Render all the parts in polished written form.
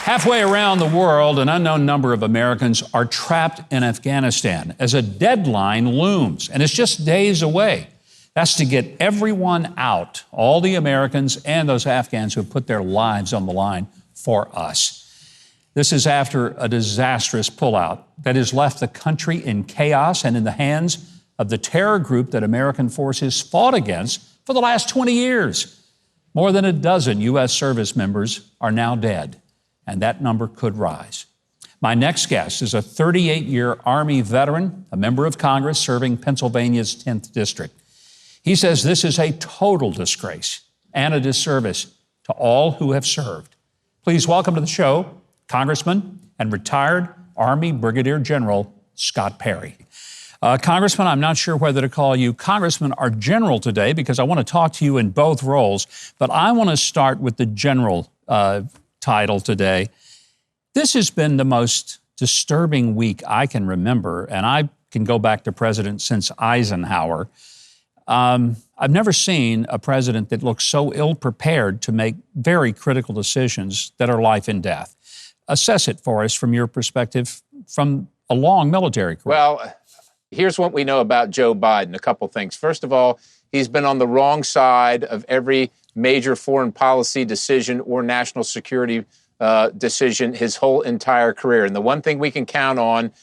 Halfway around the world, an unknown number of Americans are trapped in Afghanistan as a deadline looms, and it's just days away. That's to get everyone out, all the Americans and those Afghans who have put their lives on the line for us. This is after a disastrous pullout that has left the country in chaos and in the hands of the terror group that American forces fought against for the last 20 years. More than a dozen U.S. service members are now dead, and that number could rise. My next guest is a 38-year Army veteran, a member of Congress serving Pennsylvania's 10th District. He says this is a total disgrace and a disservice to all who have served. Please welcome to the show, Congressman and retired Army Brigadier General Scott Perry. Congressman, I'm not sure whether to call you Congressman or General today because I want to talk to you in both roles, but I want to start with the General title today. This has been the most disturbing week I can remember, and I can go back to president since Eisenhower. I've never seen a president that looks so ill-prepared to make very critical decisions that are life and death. Assess it for us from your perspective from a long military career. Well, here's what we know about Joe Biden, a couple things. First of all, he's been on the wrong side of every major foreign policy decision or national security decision his whole entire career. And the one thing we can count on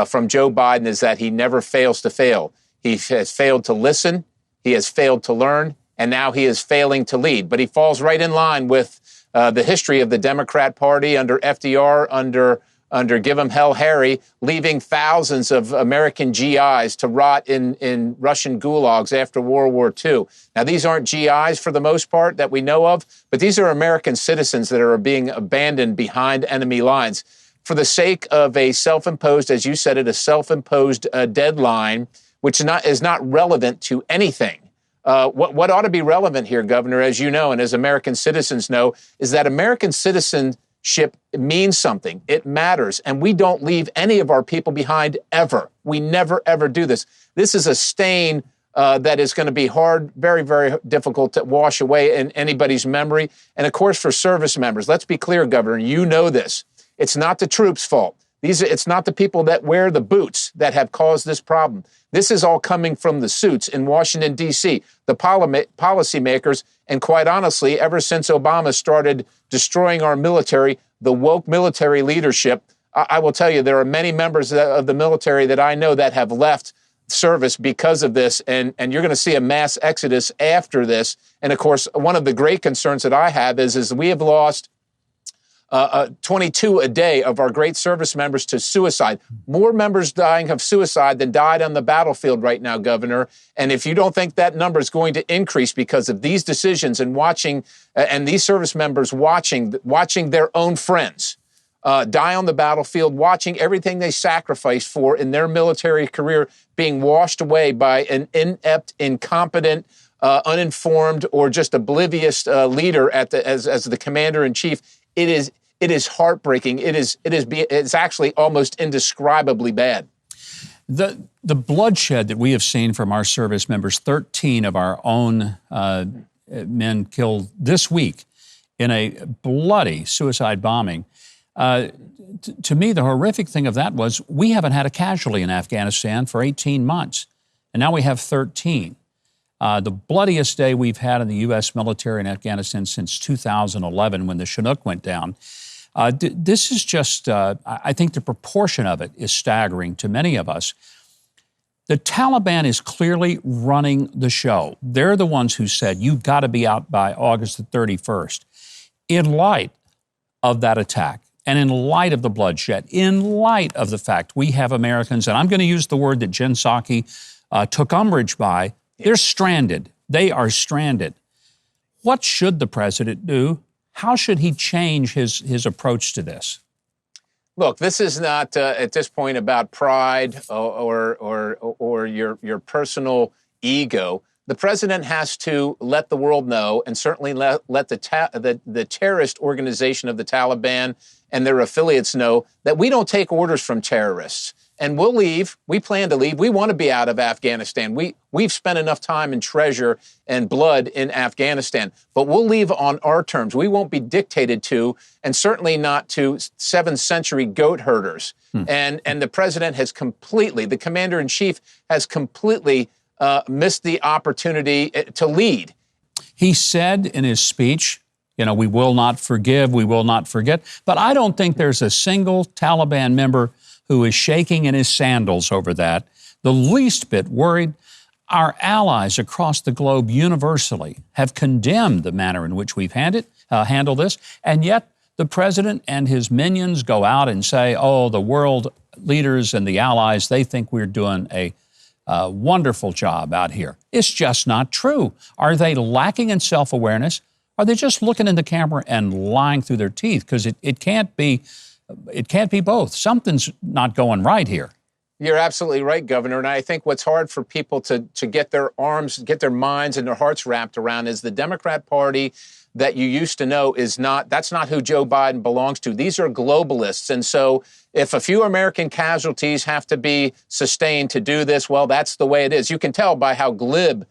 from Joe Biden is that he never fails to fail. He has failed to listen, he has failed to learn, and now he is failing to lead. But he falls right in line with the history of the Democrat Party under FDR, under Give 'em Hell Harry, leaving thousands of American GIs to rot in Russian gulags after World War II. Now, these aren't GIs for the most part that we know of, but these are American citizens that are being abandoned behind enemy lines for the sake of a self-imposed, as you said it, a self-imposed deadline, which is not relevant to anything. What ought to be relevant here, Governor, as you know, and as American citizens know, is that American citizenship means something. It matters. And we don't leave any of our people behind ever. We never, ever do this. This is a stain that is going to be hard, very, very difficult to wash away in anybody's memory. And of course, for service members, let's be clear, Governor, you know this. It's not the troops' fault. It's not the people that wear the boots that have caused this problem. This is all coming from the suits in Washington, D.C., the policymakers, and quite honestly, ever since Obama started destroying our military, the woke military leadership, I will tell you, there are many members of the military that I know that have left service because of this, and you're going to see a mass exodus after this. And of course, one of the great concerns that I have is we have lost 22 a day of our great service members to suicide. More members dying of suicide than died on the battlefield right now, Governor. And if you don't think that number is going to increase because of these decisions and watching, and these service members watching their own friends die on the battlefield, watching everything they sacrificed for in their military career being washed away by an inept, incompetent, uninformed, or just oblivious leader as the commander-in-chief, it is heartbreaking. It's actually almost indescribably bad. The bloodshed that we have seen from our service members, 13 of our own men killed this week in a bloody suicide bombing. To me, the horrific thing of that was we haven't had a casualty in Afghanistan for 18 months, and now we have 13. The bloodiest day we've had in the U.S. military in Afghanistan since 2011 when the Chinook went down. This is just, I think the proportion of it is staggering to many of us. The Taliban is clearly running the show. They're the ones who said, you've got to be out by August the 31st. In light of that attack, and in light of the bloodshed, in light of the fact we have Americans, and I'm going to use the word that Jen Psaki took umbrage by, they're stranded. They are stranded. What should the president do? How should he change his approach to this? Look, this is not at this point about pride or your personal ego. The president has to let the world know, and certainly let the terrorist organization of the Taliban and their affiliates know that we don't take orders from terrorists. and we'll leave. We plan to leave. We want to be out of Afghanistan. We've spent enough time and treasure and blood in Afghanistan, but we'll leave on our terms. We won't be dictated to, and certainly not to 7th century goat herders. And the president has completely, the commander in chief has completely missed the opportunity to lead. He said in his speech, we will not forgive, we will not forget. But I don't think there's a single Taliban member who is shaking in his sandals over that, the least bit worried. Our allies across the globe universally have condemned the manner in which we've handled this, and yet the president and his minions go out and say, the world leaders and the allies, they think we're doing a wonderful job out here. It's just not true. Are they lacking in self-awareness? Are they just looking in the camera and lying through their teeth? Because it can't be both. Something's not going right here. You're absolutely right, Governor. And I think what's hard for people to get their minds and their hearts wrapped around is the Democrat Party that you used to know that's not who Joe Biden belongs to. These are globalists. And so if a few American casualties have to be sustained to do this, well, that's the way it is. You can tell by how glib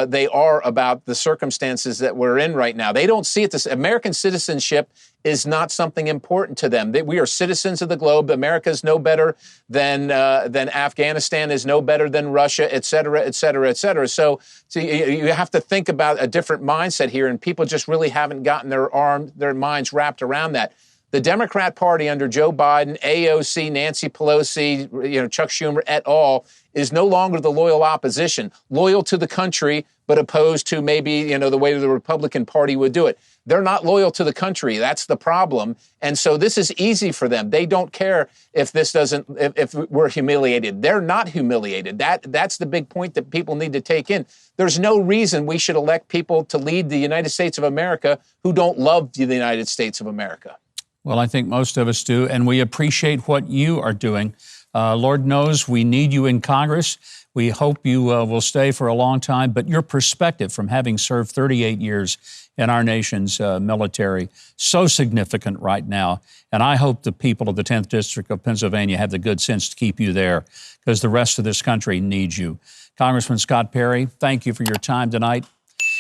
they are about the circumstances that we're in right now. They don't see it. This American citizenship is not something important to them. We are citizens of the globe. America is no better than Afghanistan, is no better than Russia, et cetera, et cetera, et cetera. So you have to think about a different mindset here, and people just really haven't gotten their minds wrapped around that. The Democrat Party under Joe Biden, AOC, Nancy Pelosi, Chuck Schumer et al. Is no longer the loyal opposition, loyal to the country, but opposed to maybe, the way the Republican Party would do it. They're not loyal to the country. That's the problem. And so this is easy for them. They don't care if if we're humiliated. They're not humiliated. That's the big point that people need to take in. There's no reason we should elect people to lead the United States of America who don't love the United States of America. Well, I think most of us do, and we appreciate what you are doing. Lord knows we need you in Congress. We hope you will stay for a long time, but your perspective from having served 38 years in our nation's military, so significant right now. And I hope the people of the 10th District of Pennsylvania have the good sense to keep you there, because the rest of this country needs you. Congressman Scott Perry, thank you for your time tonight.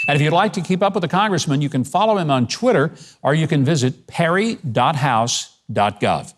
And if you'd like to keep up with the Congressman, you can follow him on Twitter, or you can visit perry.house.gov.